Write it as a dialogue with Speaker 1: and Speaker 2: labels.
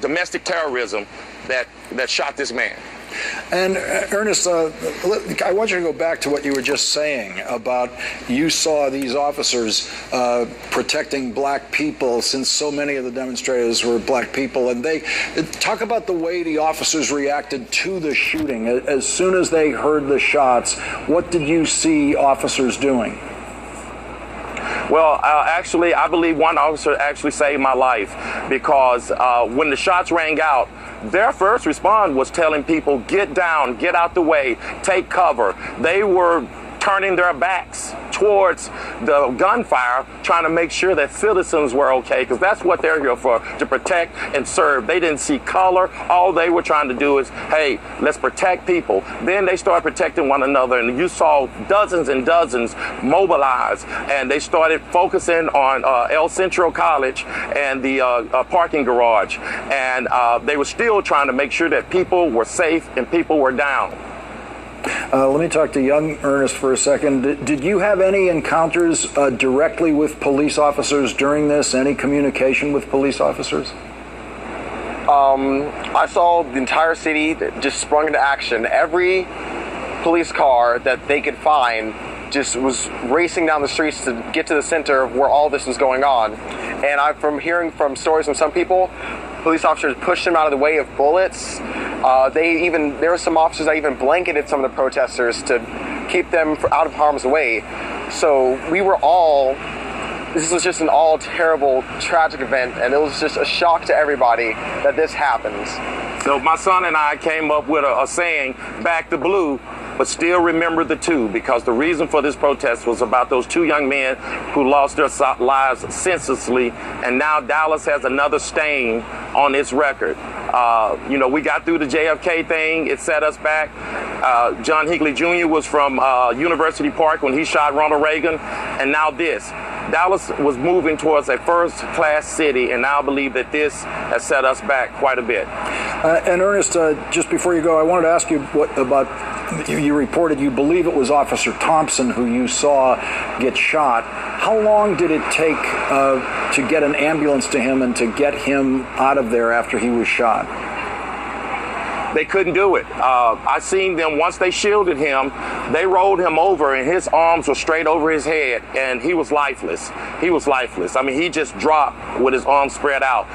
Speaker 1: Domestic terrorism that shot this man.
Speaker 2: And Ernest, I want you to go back to what you were just saying about you saw these officers protecting black people, since so many of the demonstrators were black people. And they talk about the way the officers reacted to the shooting. As soon as they heard the shots, what did you see officers doing?
Speaker 1: Well, actually, I believe one officer actually saved my life, because when the shots rang out, their first response was telling people, get down, get out the way, take cover. They were turning their backs towards the gunfire, trying to make sure that citizens were okay, because that's what they're here for, to protect and serve. They didn't see color. All they were trying to do is, hey, let's protect people. Then they started protecting one another, and you saw dozens and dozens mobilize, and they started focusing on El Centro College and the parking garage, and they were still trying to make sure that people were safe and people were down.
Speaker 2: Let me talk to young Ernest for a second. Did you have any encounters directly with police officers during this? Any communication with police officers?
Speaker 3: I saw the entire city that just sprung into action. Every police car that they could find just was racing down the streets to get to the center where all this was going on. And from hearing from stories from some people, police officers pushed them out of the way of bullets. There were some officers that even blanketed some of the protesters to keep them out of harm's way. So this was just an all terrible, tragic event, and it was just a shock to everybody that this happens.
Speaker 1: So my son and I came up with a saying, back the blue, but still remember the two, because the reason for this protest was about those two young men who lost their lives senselessly, and now Dallas has another stain on its record. We got through the JFK thing. It set us back. John Hinckley Jr. was from University Park when he shot Ronald Reagan, and now this. Dallas was moving towards a first-class city, and now I believe that this has set us back quite a bit.
Speaker 2: And Ernest, just before you go, I wanted to ask you you reported you believe it was Officer Thompson who you saw get shot. How long did it take to get an ambulance to him and to get him out of there after he was shot?
Speaker 1: They couldn't do it. I seen them, once they shielded him, they rolled him over and his arms were straight over his head, and he was lifeless. He was lifeless. I mean, he just dropped with his arms spread out.